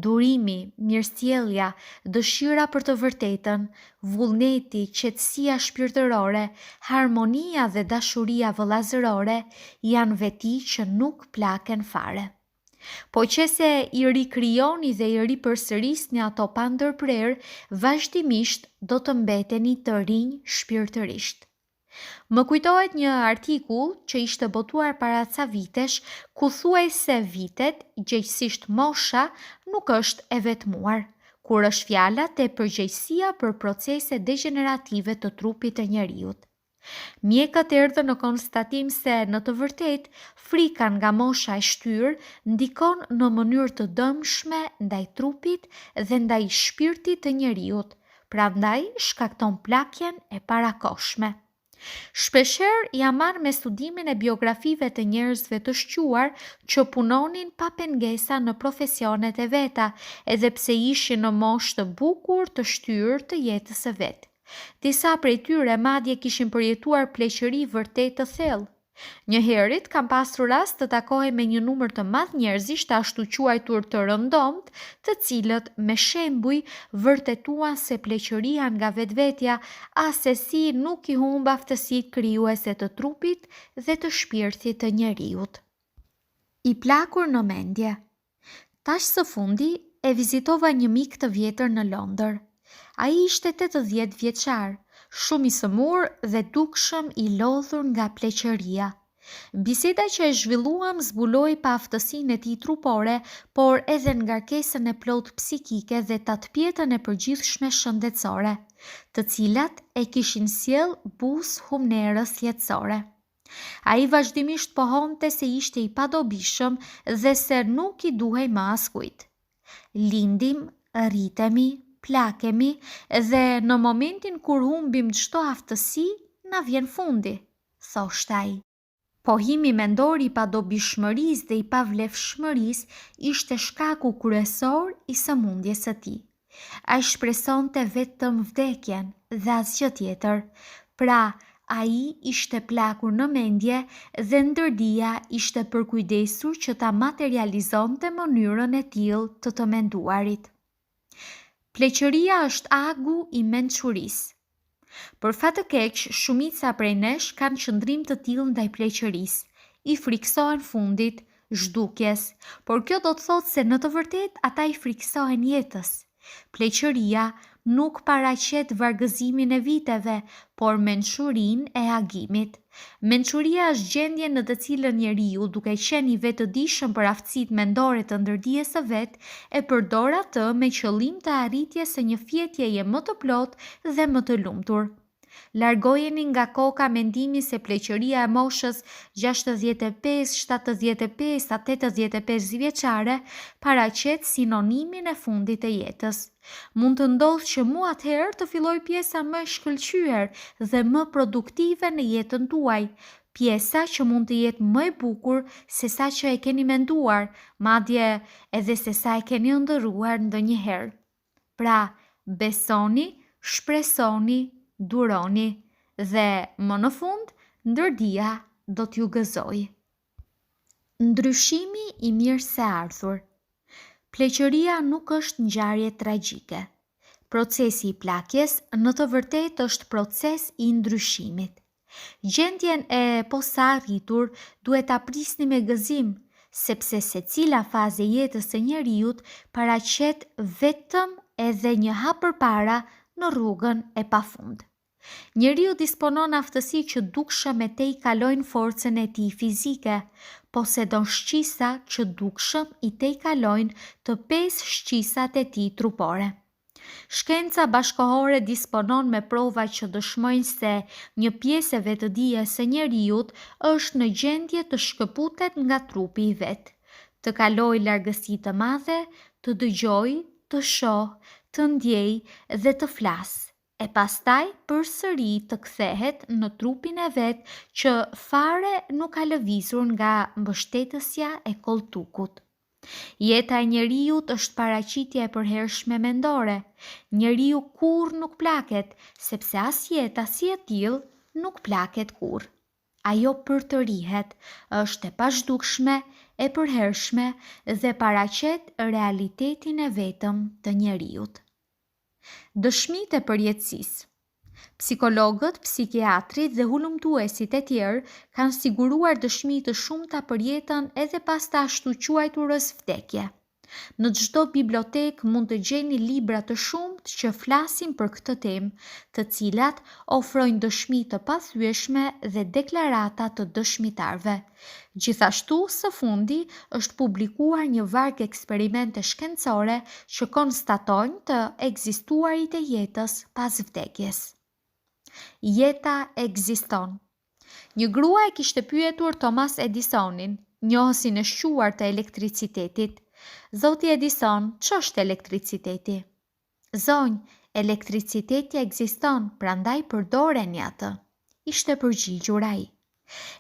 Durimi, mirësjellja, dëshira për të vërtetën, vullneti, qetësia shpirtërore, harmonia dhe dashuria vëllazërore janë veti që nuk plaken fare. Po qëse i rikrijoni dhe i ripërsërisni ato pa ndërprerë, vazhdimisht do të mbeteni të rinj shpirtërisht. Më kujtohet një artikull që ishte botuar para ca vitesh, ku thuaj se vitet, gjithsesi mosha, nuk është e vetmuar, kur është fjala te përgjegjësia për procese degenerative të trupit të njeriut. Mjekët erdhën në konstatim se në të vërtetë frika nga mosha e shtyr ndikon në mënyrë të dëmshme ndaj trupit dhe ndaj shpirtit të njeriut, prandaj shkakton plakjen e parakohshme. Shpeshherë jam marrë me studimin e biografive të njerëzve të shquar që punonin pa pengesa në profesionet e veta, edhe pse ishin në moshë të bukur të shtyrë të jetës së vet. Disa prej tyre madje kishin përjetuar pleqëri vërtet të thellë. Njëherët kam pasur rast të takohem me një numër të madh njerëzish të ashtu quajtur të rëndomt, të cilët me shembuj vërtetuan se pleqëria nga vetvetja asesi nuk i humb aftësitë krijuese të trupit dhe të shpirtit të njeriut. I plakur në mendje. Tash së fundi e vizitova një mik të vjetër në Londër. Ai ishte 80 vjeçar, shumë i sëmur dhe dukshëm i lodhur nga pleqëria. Biseda që e zhvilluam zbuloi pa aftësinë e tij trupore, por edhe ngarkesën e plotë psikike dhe tatpjetën e përgjithshme shëndetësore, të cilat e kishin sjell buzë humnerës jetësore. Ai vazhdimisht pohonte se ishte i padobishëm dhe se nuk i duhej më askujt. Lindim, rritemi, plakemi dhe në momentin kur humbim çdo aftësi, na vjen fundi, thoshte ai. Pohimi mendor i padobishmërisë dhe i pavlefshmërisë ishte shkaku kryesor i sëmundjes së tij. Ai shpresonte vetëm vdekjen dhe asgjë tjetër. Pra, ai ishte plakur në mendje dhe ndërdia ishte përkujdesur që ta materializonte mënyrën e tillë të menduarit. Pleqëria është agu i mençurisë. Për fat të keq, shumica prej nesh kanë qëndrim të tillë ndaj pleqërisë, i friksohen fundit, zhdukjes, por kjo do të thotë se në të vërtetë ata i friksohen jetës. Pleqëria nuk paraqet vargëzimin e viteve, por mençurinë e agimit. Mençuria është gjendje në të cilën njeriu, duke qenë i vetëdijshëm për aftësitë mendore të ndërdijes së vet, e përdor atë me qëllim të arritjes së një fjetjeje më të plotë dhe më të lumtur. Largojeni nga koka mendimi se pleqëria e moshës 65, 75, 85 vjeçare paraqet sinonimin e fundit të jetës. Mund të ndodhë që mu atëherë të filloj pjesa më shkëlqyer dhe më produktive në jetën tuaj, pjesa që mund të jetë më e bukur se sa që e keni menduar, madje edhe se sa e keni ëndërruar ndonjëherë. Pra, besoni, shpresoni, duroni dhe më në fund ndërdia do t'ju gëzoj. Ndryshimi i mirë se ardhur. Pleqëria nuk është ngjarje tragjike. Procesi i plakjes në të vërtetë është proces i ndryshimit. Gjendjen e posaarritur duhet ta prisni me gëzim, sepse secila fazë e jetës së njeriut paraqet vetëm edhe një hap përpara në rrugën e pafund. Njeriu disponon aftësi që dukshëm e te I kalojnë forcën e tij fizike, posedon shqisa që dukshëm I te I kalojnë të 5 shqisat e tij trupore. Shkenca bashkohore disponon me prova që dëshmojnë se një pjesë e vetëdijes së njeriut është në gjendje të shkëputet nga trupi I vet, të kalojë largësi të madhe, të dëgjojë, të shohë, të ndjejë dhe të flasë, e pastaj përsëri të kthehet në trupin e vet që fare nuk ka lëvizur nga mbështetësja e koltukut. Jeta e njeriut është paraqitje e përhershme mendore. Njeriu kurrë nuk plaket, sepse as jeta si e tillë nuk plaket kurrë. Ajo përtërihet, është e pazhdukshme, e përhershme dhe paraqet realitetin e vetëm të njeriut. Dëshmitë e përjetësisë. Psikologët, psikiatrit dhe hulumtuesit e tjerë kanë siguruar dëshmi të shumta për jetën edhe pas të ashtu quajturës vdekje. Në çdo bibliotekë mund të gjeni libra të shumtë që flasin për këtë temë, të cilat ofrojnë dëshmi të pathyeshme dhe deklarata të dëshmitarëve. Gjithashtu, së fundi, është publikuar një varg eksperimente shkencore që konstatojnë të ekzistuarit e jetës pas vdekjes. Jeta ekziston. Një grua e kishte pyetur Thomas Edisonin, njohësin e shquar të elektricitetit: "Zoti Edison, ç'është elektriciteti?" "Zonjë, elektriciteti ekziston, prandaj përdoreni atë", ishte përgjigjur ai.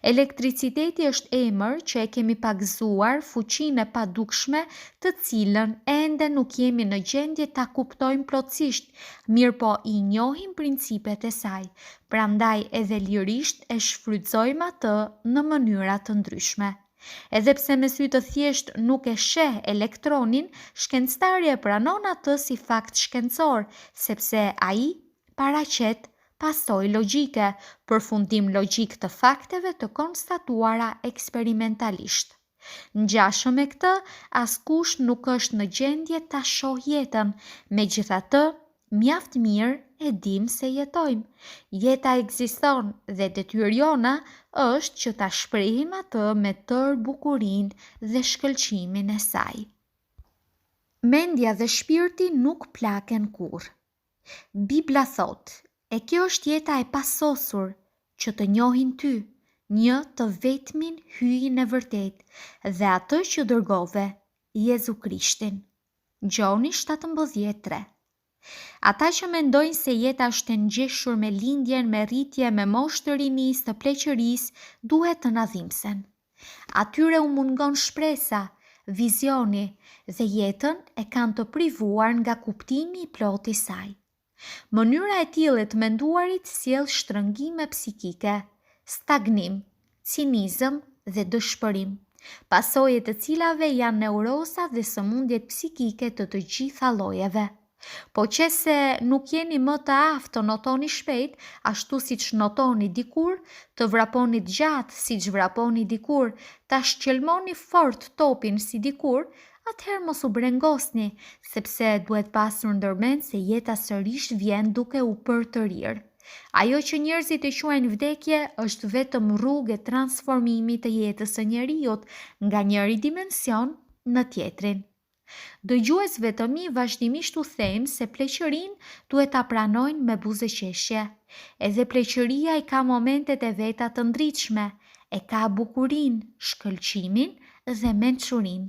Elektriciteti është emër që e kemi pagëzuar fuqinë e padukshme të cilën ende nuk jemi në gjendje ta kuptojmë plotësisht, mirë po I njohim principet e saj, prandaj edhe lirisht e shfrytëzojmë atë në mënyra të ndryshme. Edhe pse me sy të thjesht nuk e sheh elektronin, shkencëtari e pranon atë si fakt shkencor, sepse ai paraqet pasojë logjike, përfundim logjik të fakteve të konstatuara eksperimentalisht. Ngjashëm me këtë, askush nuk është në gjendje ta shohë jetën, megjithatë, mjaft mirë e dim se jetojmë. Jeta ekziston dhe detyrë jona është që ta shprehim atë me tërë bukurinë dhe shkëlqimin e saj. Mendja dhe shpirti nuk plaken kurrë. Bibla thotë: "E kjo është jeta e pasosur, që të njohin ty, një të vetmin hyjin e vërtet, dhe atë që dërgove, Jezu Krishtin." Gjoni 17:3. Ata që mendojnë se jeta është e ngjeshur me lindjen, me rritje, me moshë të rinisë, të pleqërisë, duhet të na dhimbsen. Atyre u mungon shpresa, vizioni dhe jetën e kanë të privuar nga kuptimi I plotë I saj. Mënyra e tillë e të menduarit sjell shtrëngime psikike, stagnim, cinizëm dhe dëshpërim, pasojë të cilave janë neuroza dhe sëmundjet psikike të gjitha llojeve. Po qëse nuk jeni më të aftë të notoni shpejt, ashtu siç notoni dikur, të vraponi gjatë siç vraponi dikur, ta shqelmoni fort topin si dikur, atëherë mos u brengosni, sepse duhet pasur ndërmend se jeta sërish vjen duke u përtërir. Ajo që njerëzit e quajnë vdekje është vetëm rrugë e transformimit të jetës së njeriut nga njëri dimension në tjetrin. Dëgjuesve të mi vazhdimisht u them se pleqërinë duhet ta pranojnë me buzëqeshje. Edhe pleqëria I ka momentet e veta të ndritshme, e ka bukurinë, shkëlqimin dhe mençurinë.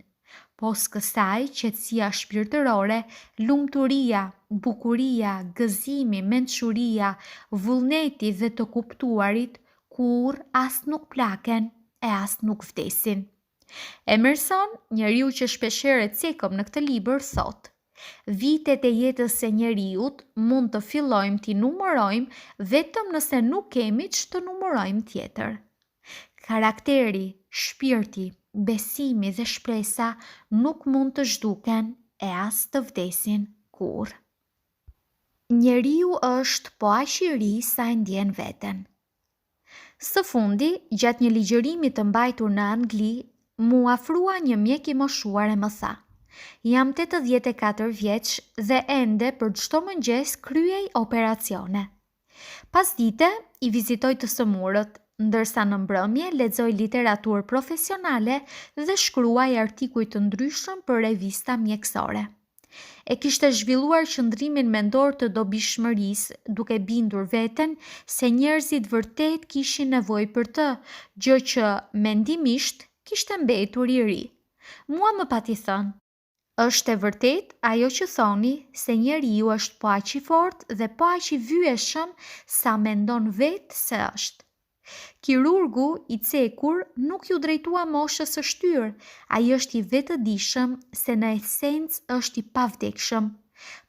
Pos kësaj, qetësia shpirtërore, lumturia, bukuria, gëzimi, mençuria, vullneti dhe të kuptuarit, kurrë as nuk plaken e as nuk vdesin. Emerson, njeriu që shpeshherë cekëm në këtë libër, thotë: "Vitet e jetës së njeriut mund të fillojmë t'i numërojmë vetëm nëse nuk kemi ç'të numërojmë tjetër." Karakteri, shpirti, besimi dhe shpresa nuk mund të zhduken e as të vdesin kurrë. Njeriu është po aq I ri sa e ndjen veten. Së fundi, gjatë një ligjërimi të mbajtur në Angli, mu afrua një mjek i moshuar e më tha: "Jam 84 vjeç dhe ende për çdo mëngjes kryej operacione." Pasdite i vizitoj të sëmurët, ndërsa në mbrëmje lexoj literaturë profesionale dhe shkruaj artikuj të ndryshëm për revista mjekësore. E kishte zhvilluar qëndrimin mendor të dobishmërisë, duke bindur veten se njerëzit vërtet kishin nevojë për të, gjë që mendimisht kishte mbetur i ri. Mua më pati thënë: "Është e vërtet ajo që thoni se njeriu është po aq i fortë dhe po aq i vyeshëm sa mendon vetë se është." Kirurgu i cekur nuk ju drejtua moshës së shtyrë, ai është i vetëdijshëm se në esencë është i pavdekshëm.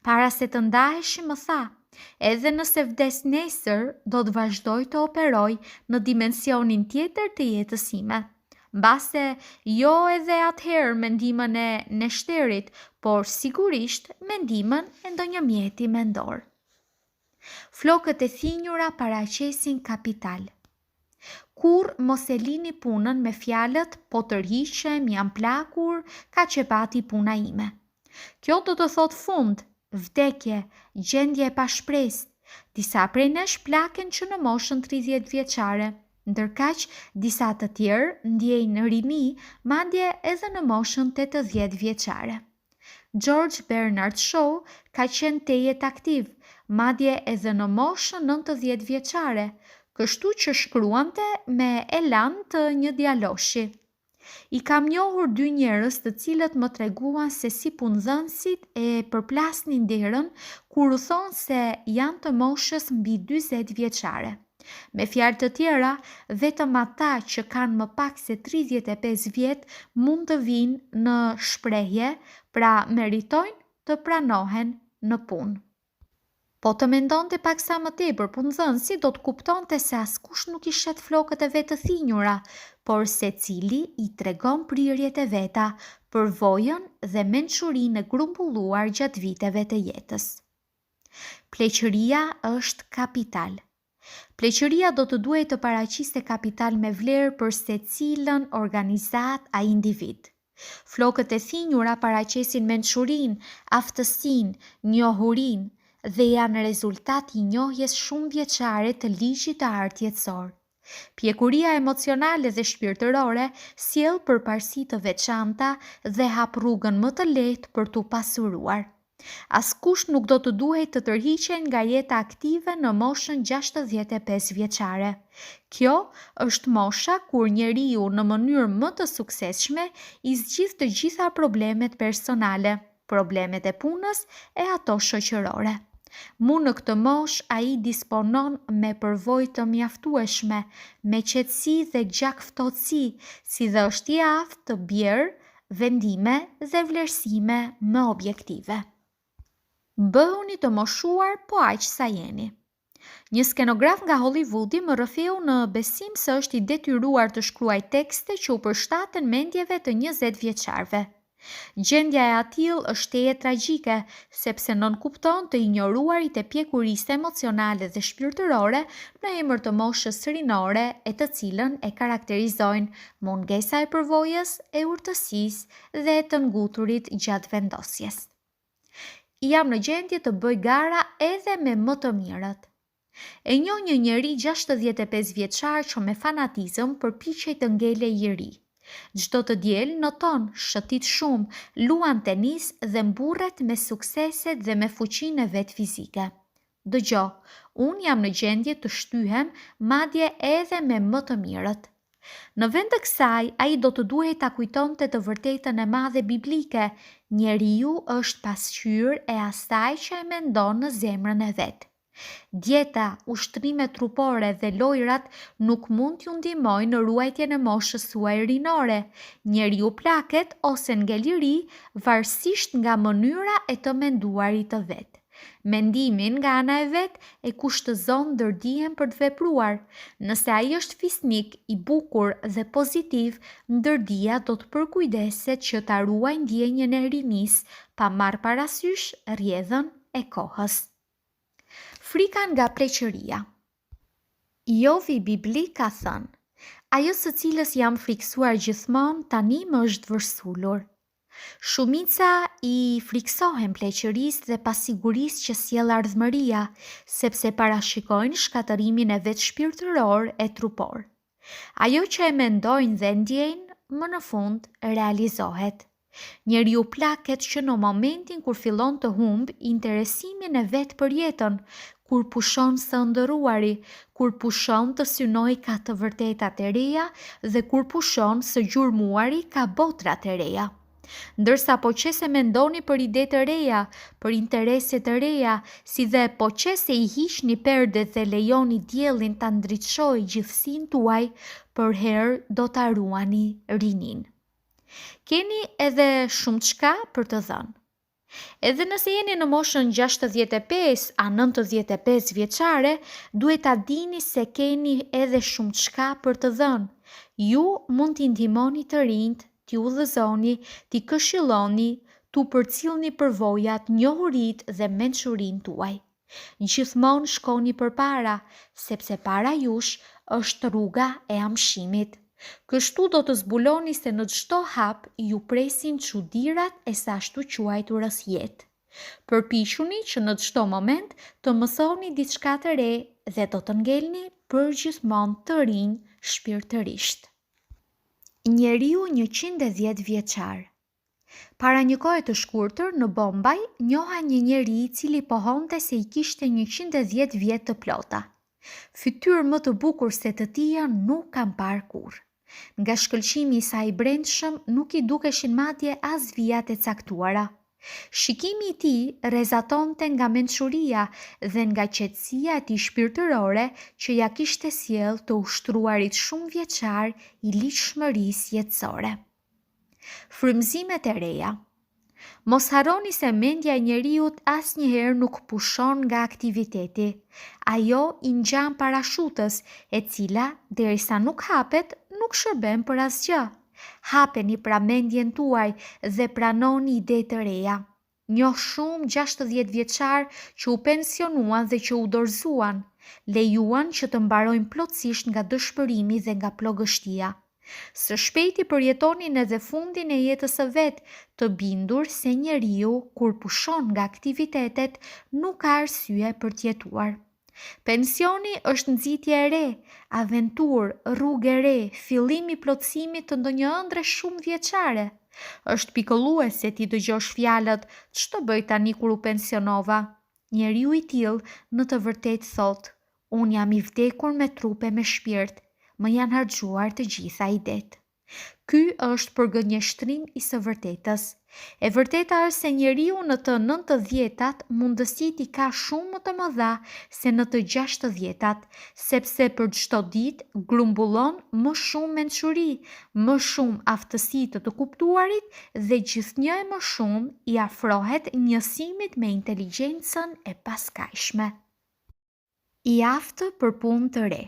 Para se të ndaheshim më tha: "Edhe nëse vdes nesër, do të vazhdoj të operoj në dimensionin tjetër të jetës sime." Mbase jo edhe atëherë me ndihmën e neshterit, por sigurisht me ndihmën e ndonjë mjeti mendor. Flokët e thinjura paraqesin kapital. Kur mos e lini punën me fjalët "po tërhiqem, jam plakur, ka që pati puna ime." Kjo do të thot fund, vdekje, gjendje e pashpresë. Disa prej nesh plaken që në moshën 30 vjeçare, ndërkaq disa të tjerë ndjejnë rini, madje edhe në moshën 80 vjeçare. George Bernard Shaw ka qenë tejet aktiv, madje edhe në moshën 90 vjeçare, kështu që shkruante me elan të një djaloshi. I kam njohur 2 njerëz të cilët më treguan se si punëdhënësit e përplasnin derën kur u thonë se janë të moshës mbi 40 vjeçare. Me fjalë të tjera, vetëm ata që kanë më pak se 35 vjet mund të vinë në shprehje, pra meritojnë të pranohen në punë. Po të mendonte pak sa më tepër punëdhënësi, do të kuptonte se askush nuk i shet flokët e vetë të thinjura, por secili i tregon prirjet e veta, përvojën dhe mençurinë e grumbulluar gjatë viteve të jetës. Pleqëria është kapital. Pleqëria do të duhet të paraqiste kapital me vlerë për secilën organizat a individ. Flokët e thinjura paraqesin mençurinë, aftësinë, njohurinë dhe janë rezultat i njohjes shumë vjeçare të ligjit të artë jetësor. Pjekuria emocionale dhe shpirtërore sjell përparësi të veçanta dhe hap rrugën më të lehtë për t'u pasuruar. Askush nuk do të duhet të tërhiqen nga jeta aktive në moshën 65 vjeçare. Kjo është mosha kur njeriu në mënyrë më të suksesshme i zgjidh të gjitha problemet personale, problemet e punës e ato shoqërore. Mu në këtë mosh ai disponon me përvojë të mjaftueshme, me qetësi dhe gjakftotësi, si dhe është i aftë të bjerë vendime dhe vlerësime më objektive. Bëhuni të moshuar po aq sa jeni. Një skenograf nga Hollywoodi më rrëfeu në besim se është i detyruar të shkruajë tekste që u përshtaten mendjeve të 20 vjeçarve. Gjendja e atill është teje tragjike, sepse nënkupton të injoruarit e pjekurisë emocionale dhe shpirtërore në emër të moshës rinore e të cilën e karakterizojnë mungesa e përvojës, e urtësisë dhe të nguturit gjatë vendosjes. Jam në gjendje të bëj gara edhe me më të mirët. E njoh një njeri 65 vjeçar që me fanatizëm përpiqej të ngelej i ri. Çdo të diel noton, shëtit shumë, luan tenis dhe mburret me sukseset dhe me fuqinë e vet fizike. Dëgjoj, unë jam në gjendje të shtyhem madje edhe me më të mirët. Në vend të kësaj, ai do të duhet ta kujtonte të vërtetën e madhe biblike: njeriu është pasqyrë e asaj që e mendon në zemrën e vet. Dieta, ushtrimet trupore dhe lojrat nuk mund t'ju ndihmojnë në ruajtjen e moshës suaj rinore. Njeriu plaket ose ngel i ri varësisht nga mënyra e të menduarit të vet. Mendimin nga ana e vet e kushtëzon ndërdijen për të vepruar. Nëse ai është fisnik, i bukur dhe pozitiv, ndërdija do të përkujdeset që ta ruajë ndjenjen e rinisë, pa marrë parasysh rrjedhën e kohës. Frika nga pleqëria. Jovi biblik ka thënë: ajo së cilës jam friksuar gjithmonë tani më është vërsulur. Shumica i friksohen pleqërisë dhe pasigurisë që sjell ardhmëria, sepse parashikojnë shkatërimin e vet shpirtëror e trupor. Ajo që e mendojnë dhe ndjejnë, më në fund realizohet. Njeriu plaket që në momentin kur fillon të humb interesimin e vet për jetën, kur pushon së ndëruari, kur pushon të synoj ka të vërtetat e reja dhe kur pushon së gjurmuari ka botrat e reja. Ndërsa po që se mendoni për ide të reja, për interese të reja, si dhe po që se i hiqni perdet dhe lejoni diellin ta ndriçojë gjithësinë tuaj, për herë do ta ruani rinin. Keni edhe shumë çka për të dhënë. Edhe nëse jeni në moshën 65 a 95 vjeçare, duhet ta dini se keni edhe shumë çka për të dhënë. Ju mund t'i ndihmoni të rinjt, t'i udhëzoni, t'i këshilloni, t'u përcjellni përvojat, njohuritë dhe mençurinë tuaj. Gjithmonë shkoni përpara, sepse para jush është rruga e amshimit. Kështu do të zbuloni se në çdo hap ju presin çudirat e sa ashtu quajturës jetë. Përpiquni që në çdo moment të mësoni diçka të re dhe do të ngelni përgjithmonë të rinj shpirtërisht. Njeriu 110 vjeçar. Para një kohe të shkurtër në Bombaj, njoha një njeri i cili pohonte se i kishte 110 vjet të plota. Fytyrë më të bukur se të tia nuk kam parë kurrë. Nga shkëlqimi i saj brendshëm nuk i dukeshin madje as vijat e caktuara. Shikimi i tij rrezatonte nga mençuria dhe nga qetësia e tij shpirtërore që ja kishte sjellë të ushtruarit shumë vjeçar i ligjshmërisë jetësore. Frymëzimet e reja. Mos harroni se mendja e njeriut asnjëherë nuk pushon nga aktiviteti. Ajo i ngjan parashutës, e cila derisa nuk hapet, nuk shërben për asgjë. Hapeni pra mendjen tuaj dhe pranoni ide të reja. Njoh shumë 60 vjeçar që u pensionuan dhe që u dorëzuan, lejuan që të mbarojnë plotësisht nga dëshpërimi dhe nga plogështia. Së shpejti përjetonin edhe fundin e jetës së vet, të bindur se njeriu, kur pushon nga aktivitetet, nuk ka arsye për të jetuar. Pensioni është nxitje e re, aventurë, rrugë e re, fillim i plotësimit të ndonjë ëndre shumë vjeçare. Është pikëlluese ti dëgjosh fjalët: "Ç'të bëj tani kur u pensionova?" Njeriu i tillë në të vërtetë thotë: "Unë jam i vdekur me trup e me shpirt. Më janë harxuar të gjitha idet." Ky është përgënjeshtrim i së vërtetës. E vërteta është se njeriu në të 90-tat mundësitë i ka shumë më të mëdha se në të 60-tat, sepse për çdo ditë grumbullon më shumë mençuri, më shumë aftësi të kuptuarit dhe gjithnjë e më shumë i afrohet njësimit me inteligjencën e paskajshme. I aftë për punë të re.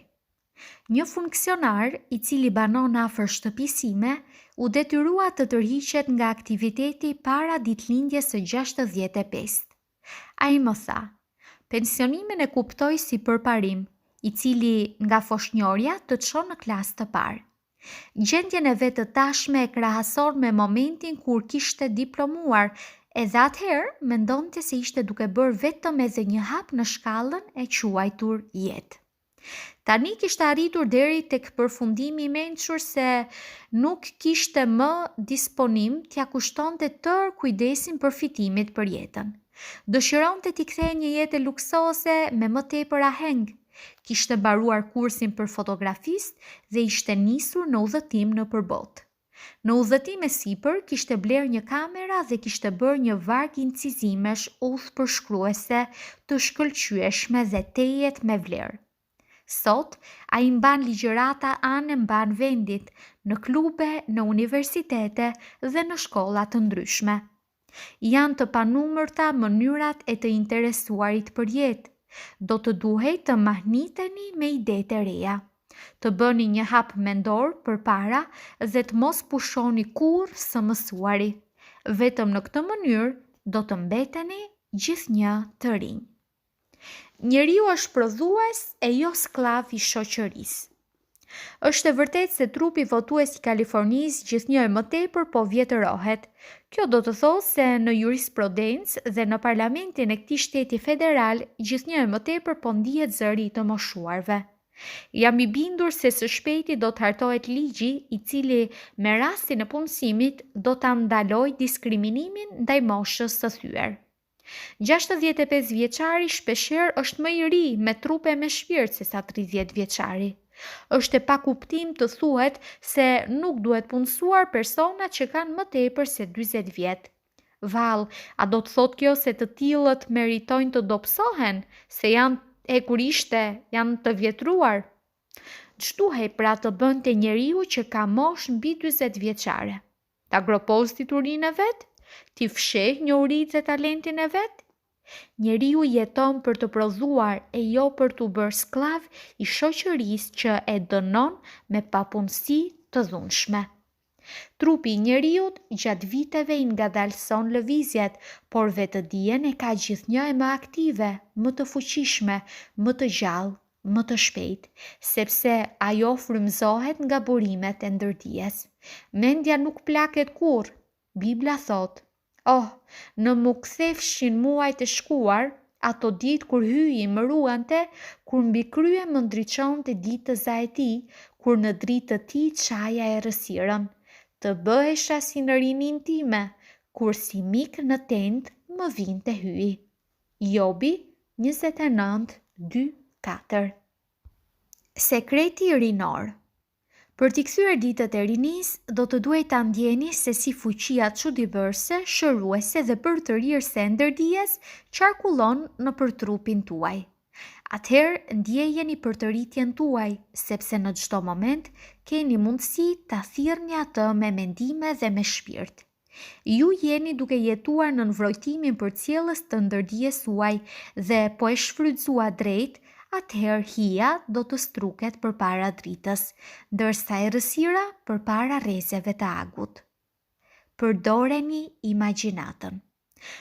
Një funksionar i cili banon afër shtëpisë sime u detyrua të tërhiqet nga aktiviteti para ditëlindjes së 65. Ai më tha: "Pensionimin e kuptoj si përparim, i cili nga foshnjorja të çon në klasë të parë. Gjendjen e vet të tashme e krahason me momentin kur kishte diplomuar, edhe atëherë mendonte se ishte duke bërë vetëm edhe një hap në shkallën e quajtur jetë. Tani kishte arritur deri tek përfundimi i mençur se nuk kishte më disponim t'ia kushtonte tërë kujdesin përfitimit për jetën. Dëshironte t'i kthehej një jetë luksoze me më tepër aheng. Kishte mbaruar kursin për fotografist dhe ishte nisur në udhëtim nëpër botë. Në udhëtim e sipër kishte bler një kamera dhe kishte bërë një varg incizimesh udhëpërshkruese të shkëlqyeshme dhe tejet me vlerë. Sot, a i mban ligjërata anë mban vendit, në klube, në universitete dhe në shkolla të ndryshme. Janë të panumërta mënyrat e të interesuarit për jetë. Do të duhej të mahniteni me ide të reja. Të bëni një hap mendor përpara dhe të mos pushoni kurrë së mësuari. Vetëm në këtë mënyrë do të mbeteni gjithnjë të rinj. Njeriu është prodhues e jo sklav I shoqërisë. Është e vërtetë se trupi votues I Kalifornisë gjithnjë më tepër po vjetërohet. Kjo do të thosë se në jurisprudencë dhe në parlamentin e këtij shteti federal gjithnjë më tepër po ndihet zëri I të moshuarve. Jam I bindur se së shpejti do të hartohet ligji I cili me rastin e punësimit do ta ndalojë diskriminimin ndaj moshës së thyer. 65 vjeçari shpeshherë është më I ri me trup e me shpirt se sa 30 vjeçari. Është e pakuptim të thuhet se nuk duhet punësuar persona që kanë më tepër se 40 vjet. Vallë, a do të thotë kjo se të tillët meritojnë të dobësohen, se janë të vjetruar? Ç'duhej pra të bënte njeriu që ka moshë mbi 40 vjeçare? Ta groposti turinë e vet? Ti fsheh njohuritë dhe talentin e vet? Njeriu jeton për të prodhuar e jo për të bërë sklav I shoqërisë që e dënon me papunësi të dhunshme. Trupi I njeriut gjatë viteve I ngadalson lëvizjet, por vetëdijen e ka gjithnjë e më aktive, më të fuqishme, më të gjallë, më të shpejt, sepse ajo frymëzohet nga burimet e ndërdijes. Mendja nuk plaket kurrë. Bibla thotë: në mu kthefshin muajt e shkuar, ato ditë kur hyi më ruante, kur mbi krye më ndriçonte ditëza e tij, kur në dritë të tij çaja e rësirën. Të bëhesha si në rinin time, kur si mik në tent më vinte hyi. Jobi 29:2-4. Sekreti rinor. Për t'i kthyer ditët e rinisë, do të duhej ta ndjeni se si fuqia çuditëbërëse, shëruese dhe përtërirëse e ndërdijes qarkullon nëpër trupin tuaj. Atëherë ndjejeni përtëritjen tuaj, sepse në çdo moment keni mundësi ta thirrni atë me mendime dhe me shpirt. Ju jeni duke jetuar në nënvrojtimin përcjellës të ndërdijes suaj dhe po e shfrytëzua drejt, atëherë hija do të struket përpara dritës, ndërsa e rësira përpara rrezeve të agut. Përdoreni imagjinatën.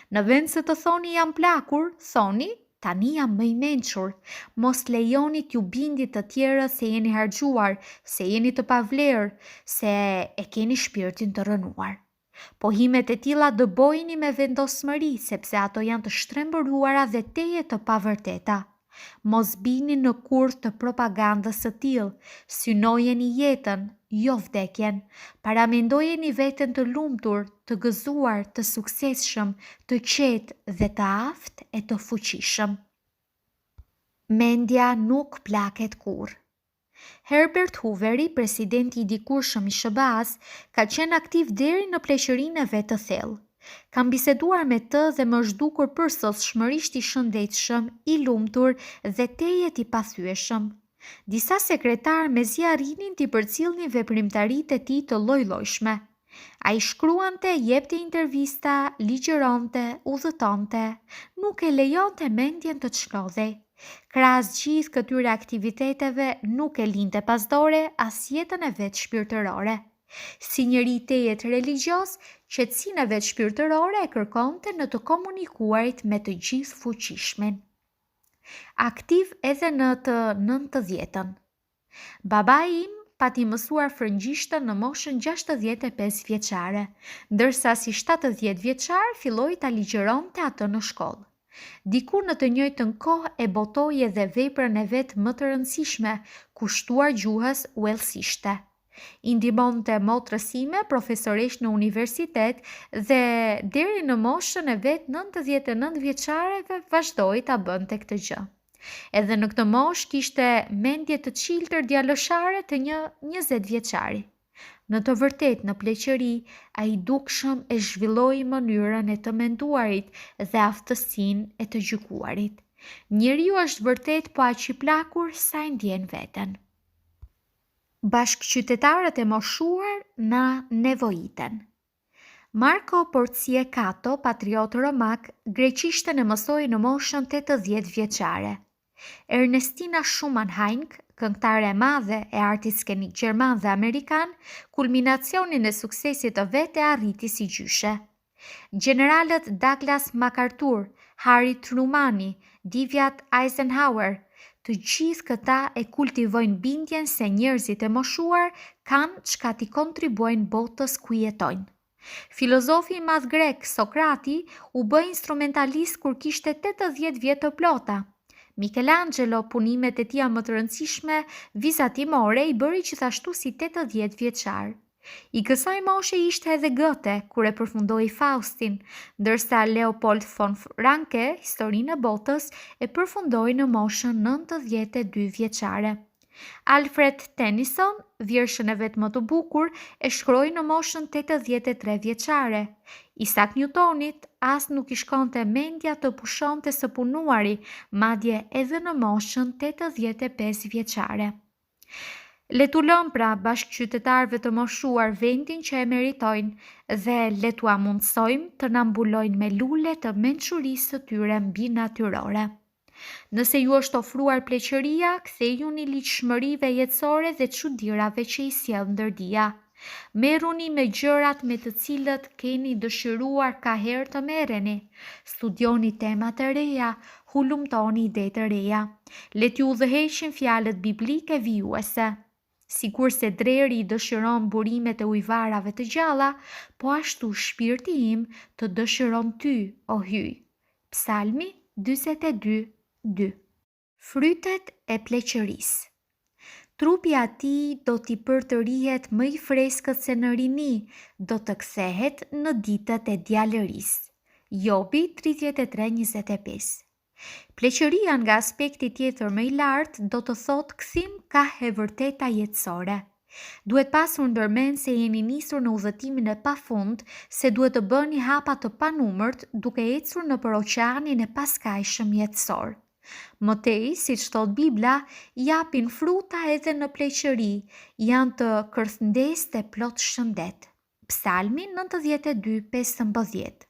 Në vend se të thoni jam plakur, thoni tani jam më I mençur. Mos lejoni t'ju bindit të tjerët se jeni harxhuar, se jeni të pavlerë, se e keni shpirtin të rënuar. Pohimet e tilla dëbojini me vendosmëri, sepse ato janë të shtrembëruara dhe teje të pavërteta. Mos bini në kurth të propagandës së tillë, synojeni jetën, jo vdekjen, paramendojeni veten të lumtur, të gëzuar, të suksesshëm, të qetë dhe të aftë e të fuqishëm. Mendja nuk plaket kurrë. Herbert Hooveri, presidenti I dikurshëm I SBA-s, ka qenë aktiv deri në pleqërinë e vet të thellë. Kam biseduar me të dhe më është dukur përsosshmërisht I shëndetshëm, I lumtur dhe tejet I pathyeshëm. Disa sekretarë mezi arrinin t'i përcjellnin veprimtaritë e tij të lloj-llojshme. Ai shkruante, jepte intervista, ligjëronte, udhëtonte, nuk e lejonte mendjen të çlodhej. Krahas gjithë këtyre aktiviteteve nuk e linte pasdore as jetën e vet shpirtërore. Si njeri I tejet religjioz, qetësinë e vet shpirtërore e kërkonte në të komunikuarit me të gjithë fuqishmen. Aktiv edhe në të 90-ën. Babai im pati mësuar frëngjishtën në moshën 65 vjeçare, ndërsa si 70 vjeçar filloi ta ligjëronte atë në shkollë. Diku në të njëjtën kohë e botoi edhe veprën e vet më të rëndësishme, kushtuar gjuhës uellsishte. I ndihmonte motrës sime, profesoresh në universitet dhe deri në moshën e vet 99 vjeçare vazhdoi ta bënte këtë gjë. Edhe në këtë moshë kishte mendje të çiltër djaloshare të një 20 vjeçari. Në të vërtetë në pleqëri, ai dukshëm e zhvilloi mënyrën e të menduarit dhe aftësinë e të gjykuarit. Njeriu është vërtet po aq I plakur sa I ndjen veten. Bashkëqytetarët e moshuar na nevojiten. Marco Porcie Cato, patriot romak, greqishtën e mësoi në moshën 80 vjeçare. Ernestina Schumann Heink, këngëtare e madhe e artit skenik gjerman dhe amerikan, kulminacionin e suksesit të vet e arriti si gjyshe. Generalët Douglas MacArthur, Harry Trumani, Dwight Eisenhower, të gjithë këta e kultivojnë bindjen se njerëzit e moshuar kanë çka t'i kontribuojnë botës ku jetojnë. Filozofi i madh grek Sokrati u bë instrumentalist kur kishte 80 vjet të plota. Michelangelo, punimet e tija më të rëndësishme vizatimore i bëri gjithashtu si 80 vjeçar. I kësaj moshe ishte edhe Goethe, kur e përfundoi Faustin, ndërsa Leopold von Ranke, historinë e botës, e përfundoi në moshën 92 vjeçare. Alfred Tennyson, vjershën e vet më të bukur, e shkroi në moshën 83 vjeçare. Isaac Newtonit as nuk i shkonte mendja të pushonte së punuari, madje edhe në moshën 85 vjeçare. Le t'u lëm pra bashkëqytetarëve të moshuar vendin që e meritojnë dhe le t'u mundsojmë të na mbulojnë me lule të mençurisë së tyre mbinatyrore. Nëse ju është ofruar pleqëria, kthejuni ligjshmërive jetësore dhe çudirave që i sjell ndërdia. Merruni me gjërat me të cilët keni dëshiruar ka herë të merreni. Studioni tema të reja, hulumtoni ide të reja. Le t'ju udhëheqin fjalët biblike vijuese. Sikur se dreri i dëshiron burimet e ujvarave të gjalla, po ashtu shpirti im të dëshiron ty, o hyj. Psalmi 42:2. Frytet e pleqërisë. Trupi atij do t'i përtërihet më i freskët se në rini, do të kthehet në ditët e djalërisë. Jobi 33:25. Pleqëria nga aspekti tjetër më i lartë do të thotë kthim ka e vërteta jetësore. Duhet pasur ndërmend se jeni nisur në udhëtimin e pafund, se duhet të bëni hapa të panumërt duke ecur nëpër oqeanin e paskajshëm jetësor. Mëtej, siç thot Bibla, japin fruta edhe në pleqëri, janë të kërthndesë dhe plot shëndet. Psalmi 92:15.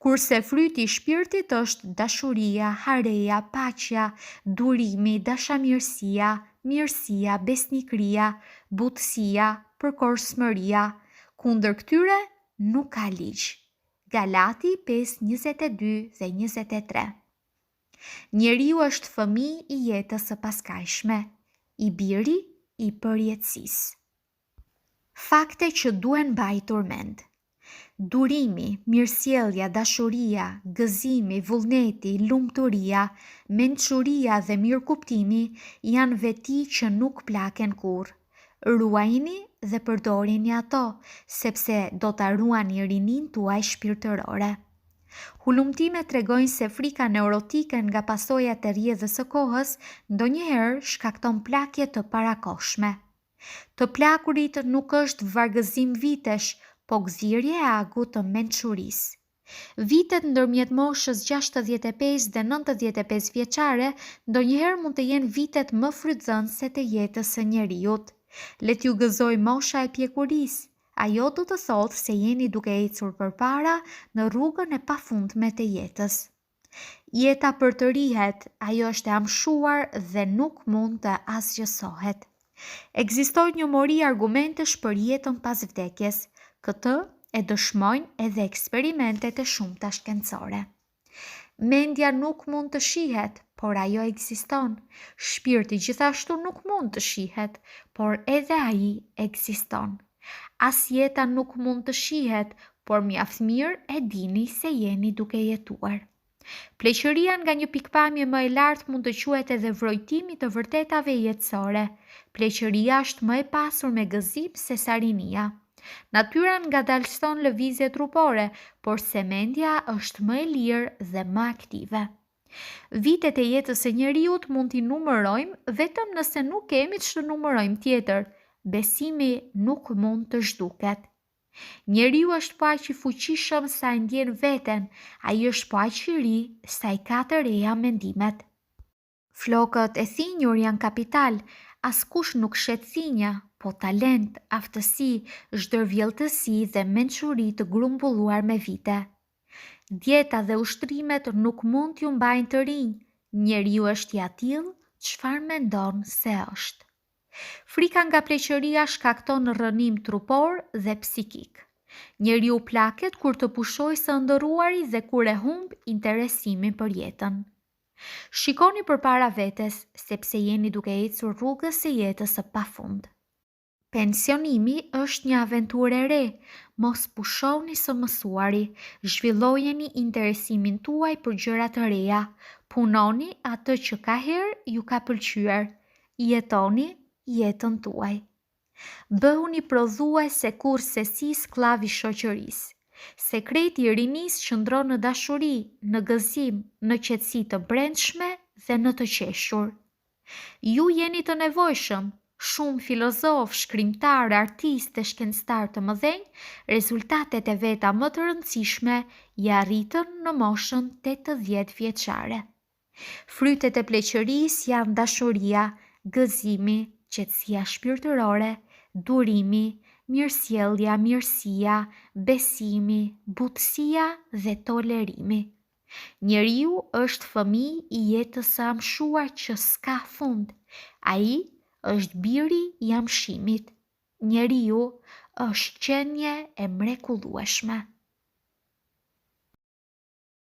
Kurse fryti i shpirtit është dashuria, hareja, paqja, durimi, dashamirësia, mirësia, besnikëria, butësia, përkohshmëria. Kundër këtyre nuk ka ligj. Galati 5:22 dhe 23. Njeriu është fëmijë i jetës së paskajshme, i biri i përjetësisë. Fakte që duhen mbajtur mend. Durimi, mirësjellja, dashuria, gëzimi, vullneti, lumturia, mençuria dhe mirëkuptimi janë veti që nuk plaken kurrë. Ruajini dhe përdorini ato, sepse do ta ruani rinin tuaj shpirtërore. Hulumtimet tregojnë se frika neurotike nga pasojat e rrjedhës së kohës ndonjëherë shkakton plakje të parakohshme. Të plakurit nuk është vargëzim vitesh, po gëzirje e agut të mençurisë. Vitet ndërmjet moshës 65 dhe 95 vjeçare ndonjëherë mund të jenë vitet më frytëzënëse të jetës së njeriut. Le t'ju gëzoj mosha e pjekurisë. Ajo do të thotë se jeni duke ecur përpara në rrugën e pafundme të jetës. Jeta përtërihet, ajo është e amshuar dhe nuk mund të asgjësohet. Ekzistojnë një mori argumentesh për jetën pas vdekjes. Këtë e dëshmojnë edhe eksperimentet e shumta shkencore. Mendja nuk mund të shihet, por ajo ekziston. Shpirti gjithashtu nuk mund të shihet, por edhe ai ekziston. As jeta nuk mund të shihet, por mjaft mirë e dini se jeni duke jetuar. Pleqëria nga një pikpamje më e lartë mund të quhet edhe vrojtimi të vërtetave jetësore. Pleqëria është më e pasur me gëzim se sa rinia. Natyra ngadalson lëvizje trupore, por se mendja është më e lirë dhe më aktive. Vitet e jetës së njeriut mund t'i numërojmë vetëm nëse nuk kemi ç'të numërojmë tjetër. Besimi nuk mund të zhduket. Njeriu është po aq i fuqishëm sa e ndjen veten, ai është po aq i ri sa i ka të reja mendimet. Flokët e thinjur janë kapital, askush nuk shet thinja, po talent, aftësi, zhdërvjelltësi dhe mençuri të grumbulluar me vite. Dieta dhe ushtrimet nuk mund t'ju mbajnë të rinj. Njeriu është i atill çfarë mendon se është. Frika nga pleqëria shkakton rrënim trupor dhe psikik. Njeriu plaket kur të pushoj së ndëruari dhe kur e humb interesimin për jetën. Shikoni përpara vetes, sepse jeni duke ecur rrugës së jetës së pafund. Pensionimi është një aventurë e re, mos pushoni së mësuari, zhvillojeni interesimin tuaj për gjëra të reja, punoni atë që ka herë ju ka pëlqyer, jetoni jetën tuaj. Bëhuni prodhuese kurse si skllavi shoqërisë. Sekreti i rinisë qëndron në dashuri, në gëzim, në qetësi të brendshme dhe në të qeshur. Ju jeni të nevojshëm. Shumë filozof, shkrimtar, artist dhe shkencëtar të mëdhenj, rezultatet e veta më të rëndësishme i arritën në moshën 80 vjeçare. Frytet e pleqërisë janë dashuria, gëzimi, qetësia shpirtërore, durimi, mirësjellja, mirësia, besimi, butësia dhe tolerimi. Njeriu është fëmijë i jetës së amshuar që s'ka fund. Ai është biri i amshimit. Njeriu është qenie e mrekullueshme.